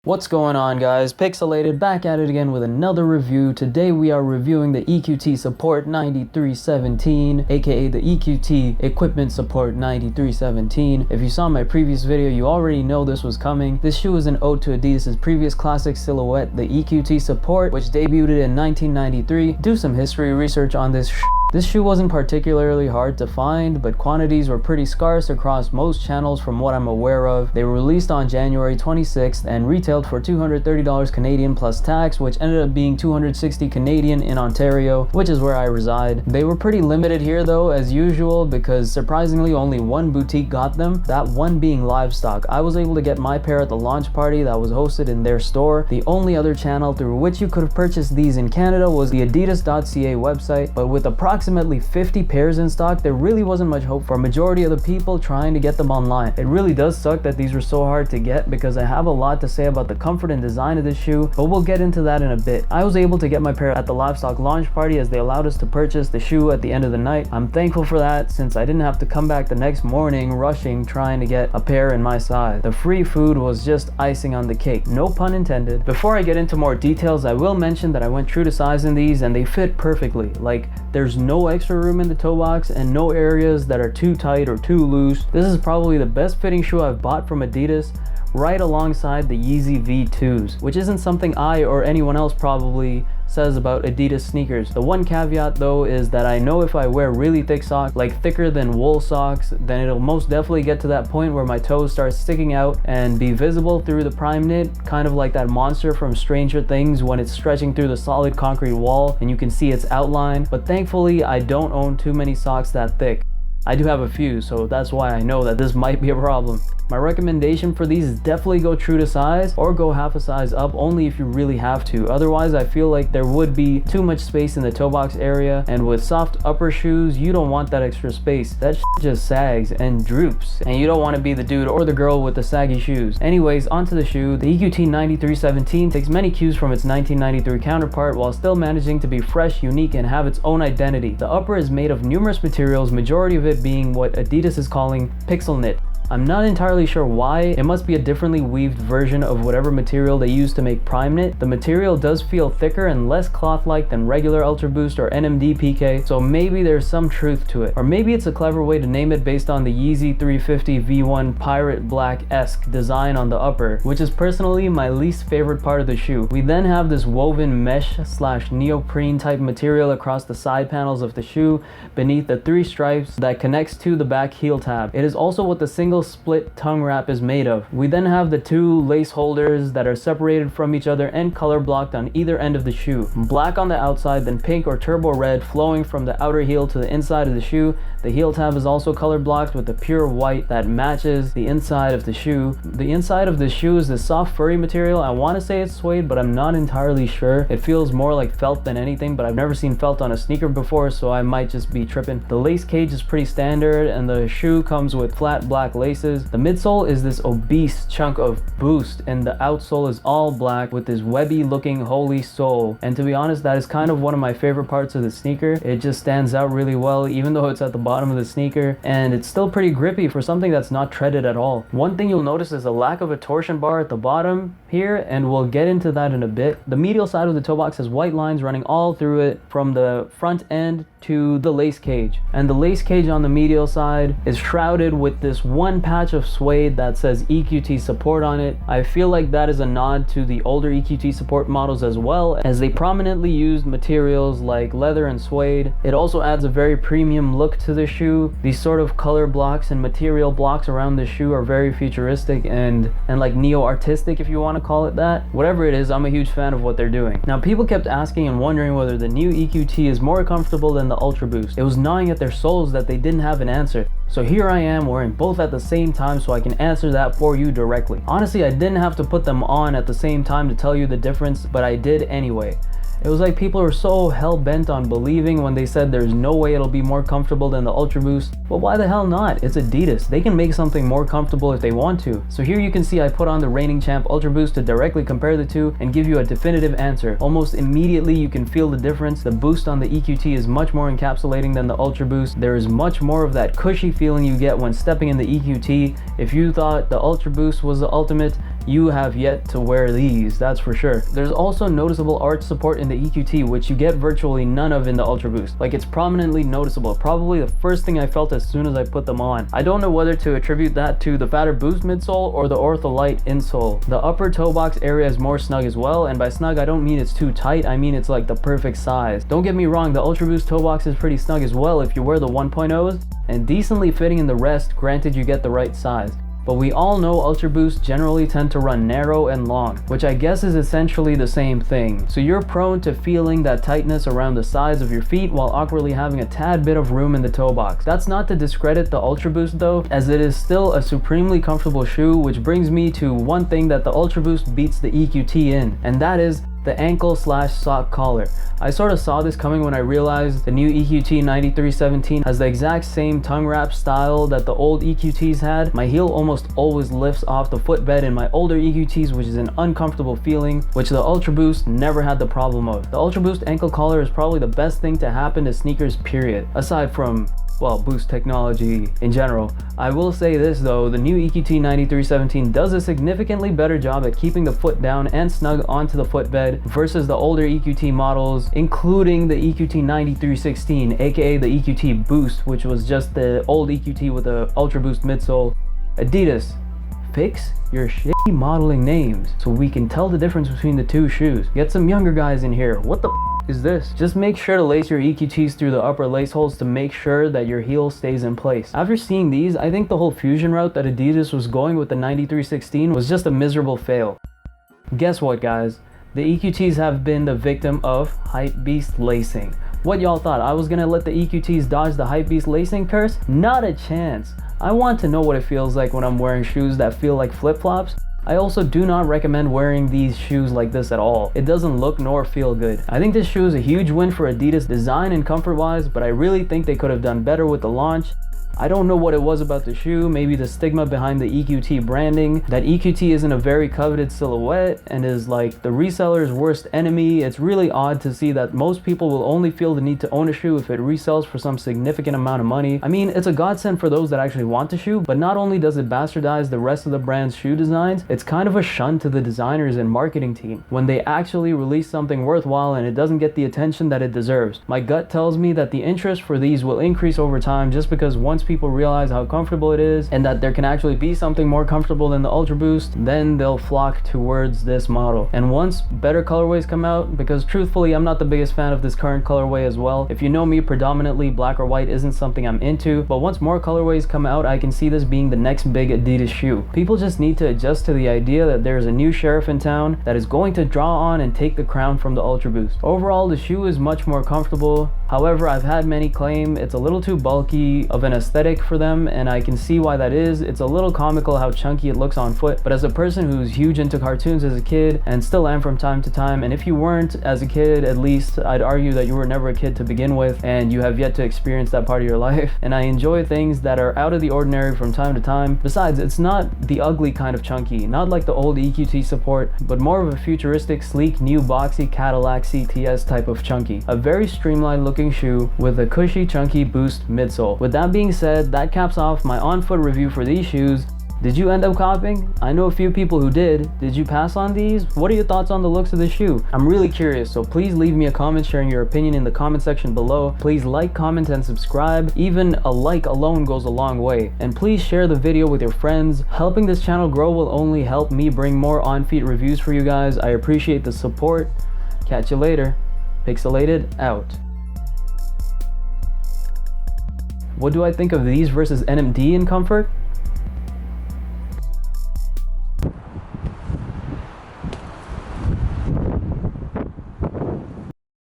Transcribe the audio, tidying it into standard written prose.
What's going on, guys? Pixelated back at it again with another review. Today we are reviewing the EQT Support 9317, aka the EQT Equipment Support 9317. If you saw my previous video, you already know this was coming. This shoe is an ode to Adidas' previous classic silhouette, the EQT Support, which debuted in 1993. Do some history research on this This shoe wasn't particularly hard to find, but quantities were pretty scarce across most channels from what I'm aware of. They were released on January 26th and retailed for $230 Canadian plus tax, which ended up being $260 Canadian in Ontario, which is where I reside. They were pretty limited here though, as usual, because surprisingly only one boutique got them, that one being Livestock. I was able to get my pair at the launch party that was hosted in their store. The only other channel through which you could have purchased these in Canada was the adidas.ca website, but with approximately 50 pairs in stock, there really wasn't much hope for a majority of the people trying to get them online. It really does suck that these were so hard to get, because I have a lot to say about the comfort and design of this shoe, but we'll get into that in a bit. I was able to get my pair at the Livestock launch party as they allowed us to purchase the shoe at the end of the night. I'm thankful for that, since I didn't have to come back the next morning rushing trying to get a pair in my size. The free food was just icing on the cake, no pun intended. Before I get into more details, I will mention that I went true to size in these and they fit perfectly. Like, there's no extra room in the toe box and no areas that are too tight or too loose. This is probably the best fitting shoe I've bought from Adidas, right alongside the Yeezy V2s, which isn't something I or anyone else probably says about Adidas sneakers. The one caveat though is that I know if I wear really thick socks, like thicker than wool socks, then it'll most definitely get to that point where my toes start sticking out and be visible through the prime knit, kind of like that monster from Stranger Things when it's stretching through the solid concrete wall and you can see its outline. But thankfully I don't own too many socks that thick. I do have a few, so that's why I know that this might be a problem. My recommendation for these is definitely go true to size or go half a size up, only if you really have to. Otherwise, I feel like there would be too much space in the toe box area, and with soft upper shoes, you don't want that extra space. That shit just sags and droops, and you don't want to be the dude or the girl with the saggy shoes. Anyways, onto the shoe. The EQT 9317 takes many cues from its 1993 counterpart while still managing to be fresh, unique, and have its own identity. The upper is made of numerous materials, majority of it being what Adidas is calling pixel knit. I'm not entirely sure why. It must be a differently weaved version of whatever material they use to make prime knit. The material does feel thicker and less cloth-like than regular Ultra Boost or NMD PK, so maybe there's some truth to it. Or maybe it's a clever way to name it based on the Yeezy 350 V1 Pirate Black-esque design on the upper, which is personally my least favorite part of the shoe. We then have this woven mesh / neoprene type material across the side panels of the shoe beneath the 3 stripes that connects to the back heel tab. It is also what the single split tongue wrap is made of. We then have the 2 lace holders that are separated from each other and color blocked on either end of the shoe. Black on the outside, then pink or turbo red flowing from the outer heel to the inside of the shoe. The heel tab is also color blocked with the pure white that matches the inside of the shoe. The inside of the shoe is this soft furry material. I want to say it's suede, but I'm not entirely sure. It feels more like felt than anything, but I've never seen felt on a sneaker before, so I might just be tripping. The lace cage is pretty standard and the shoe comes with flat black laces. The midsole is this obese chunk of Boost and the outsole is all black with this webby looking holy sole. And to be honest, that is kind of one of my favorite parts of the sneaker. It just stands out really well even though it's at the bottom of the sneaker, and it's still pretty grippy for something that's not treaded at all. One thing you'll notice is a lack of a torsion bar at the bottom here, and we'll get into that in a bit. The medial side of the toe box has white lines running all through it from the front end to the lace cage, and the lace cage on the medial side is shrouded with this one patch of suede that says EQT Support on it. I feel like that is a nod to the older EQT Support models as well, as they prominently used materials like leather and suede. It also adds a very premium look to the shoe. These sort of color blocks and material blocks around the shoe are very futuristic and like neo-artistic, if you want to call it that. Whatever it is, I'm a huge fan of what they're doing. Now, people kept asking and wondering whether the new EQT is more comfortable than the Ultra Boost. It was gnawing at their souls that they didn't have an answer. So here I am wearing both at the same time so I can answer that for you directly. Honestly, I didn't have to put them on at the same time to tell you the difference, but I did anyway. It was like people were so hell-bent on believing when they said there's no way it'll be more comfortable than the Ultra Boost. But why the hell not? It's Adidas. They can make something more comfortable if they want to. So here you can see I put on the reigning champ Ultra Boost to directly compare the two and give you a definitive answer. Almost immediately you can feel the difference. The boost on the EQT is much more encapsulating than the Ultra Boost. There is much more of that cushy feeling you get when stepping in the EQT. If you thought the Ultra Boost was the ultimate, you have yet to wear these, that's for sure. There's also noticeable arch support in the EQT, which you get virtually none of in the Ultra Boost. Like, it's prominently noticeable, probably the first thing I felt as soon as I put them on. I don't know whether to attribute that to the fatter Boost midsole or the Ortholite insole. The upper toe box area is more snug as well, and by snug I don't mean it's too tight, I mean it's like the perfect size. Don't get me wrong, the Ultra Boost toe box is pretty snug as well if you wear the 1.0s, and decently fitting in the rest, granted you get the right size. But we all know Ultra Boosts generally tend to run narrow and long, which I guess is essentially the same thing. So you're prone to feeling that tightness around the sides of your feet while awkwardly having a tad bit of room in the toe box. That's not to discredit the Ultra Boost though, as it is still a supremely comfortable shoe, which brings me to one thing that the Ultra Boost beats the EQT in, and that is the ankle/sock collar. I sort of saw this coming when I realized the new EQT 9317 has the exact same tongue wrap style that the old EQTs had. My heel almost always lifts off the footbed in my older EQTs, which is an uncomfortable feeling, which the Ultra Boost never had the problem of. The Ultra Boost ankle collar is probably the best thing to happen to sneakers, period. Aside from, well, Boost technology in general. I will say this though, the new EQT 9317 does a significantly better job at keeping the foot down and snug onto the footbed versus the older EQT models, including the EQT 9316, aka the EQT Boost, which was just the old EQT with the Ultra Boost midsole. Adidas, fix your shitty modeling names so we can tell the difference between the two shoes. Get some younger guys in here. What the is this? Just make sure to lace your EQTs through the upper lace holes to make sure that your heel stays in place. After seeing these, I think the whole fusion route that Adidas was going with the 9316 was just a miserable fail. Guess what, guys? The EQTs have been the victim of hypebeast lacing. What y'all thought? I was gonna let the EQTs dodge the hypebeast lacing curse? Not a chance. I want to know what it feels like when I'm wearing shoes that feel like flip-flops. I also do not recommend wearing these shoes like this at all. It doesn't look nor feel good. I think this shoe is a huge win for Adidas design and comfort wise, but I really think they could have done better with the launch. I don't know what it was about the shoe, maybe the stigma behind the EQT branding, that EQT isn't a very coveted silhouette and is like the reseller's worst enemy. It's really odd to see that most people will only feel the need to own a shoe if it resells for some significant amount of money. I mean, it's a godsend for those that actually want the shoe, but not only does it bastardize the rest of the brand's shoe designs, it's kind of a shun to the designers and marketing team when they actually release something worthwhile and it doesn't get the attention that it deserves. My gut tells me that the interest for these will increase over time just because once people realize how comfortable it is and that there can actually be something more comfortable than the Ultra Boost, then they'll flock towards this model. And once better colorways come out, because truthfully I'm not the biggest fan of this current colorway as well. If you know me, predominantly black or white isn't something I'm into, but once more colorways come out, I can see this being the next big Adidas shoe. People just need to adjust to the idea that there's a new sheriff in town that is going to draw on and take the crown from the Ultra Boost. Overall, the shoe is much more comfortable. However, I've had many claim it's a little too bulky of an aesthetic for them, and I can see why that is. It's a little comical how chunky it looks on foot, but as a person who's huge into cartoons as a kid, and still am from time to time, and if you weren't as a kid, at least I'd argue that you were never a kid to begin with, and you have yet to experience that part of your life, and I enjoy things that are out of the ordinary from time to time. Besides, it's not the ugly kind of chunky, not like the old EQT support, but more of a futuristic, sleek, new boxy Cadillac CTS type of chunky. A very streamlined looking shoe with a cushy, chunky Boost midsole. With that being said, that caps off my on-foot review for these shoes. Did you end up copying? I know a few people who did. Did you pass on these? What are your thoughts on the looks of the shoe? I'm really curious, so please leave me a comment sharing your opinion in the comment section below. Please like, comment, and subscribe. Even a like alone goes a long way. And please share the video with your friends. Helping this channel grow will only help me bring more on-feet reviews for you guys. I appreciate the support. Catch you later. Pixelated out. What do I think of these versus NMD in comfort?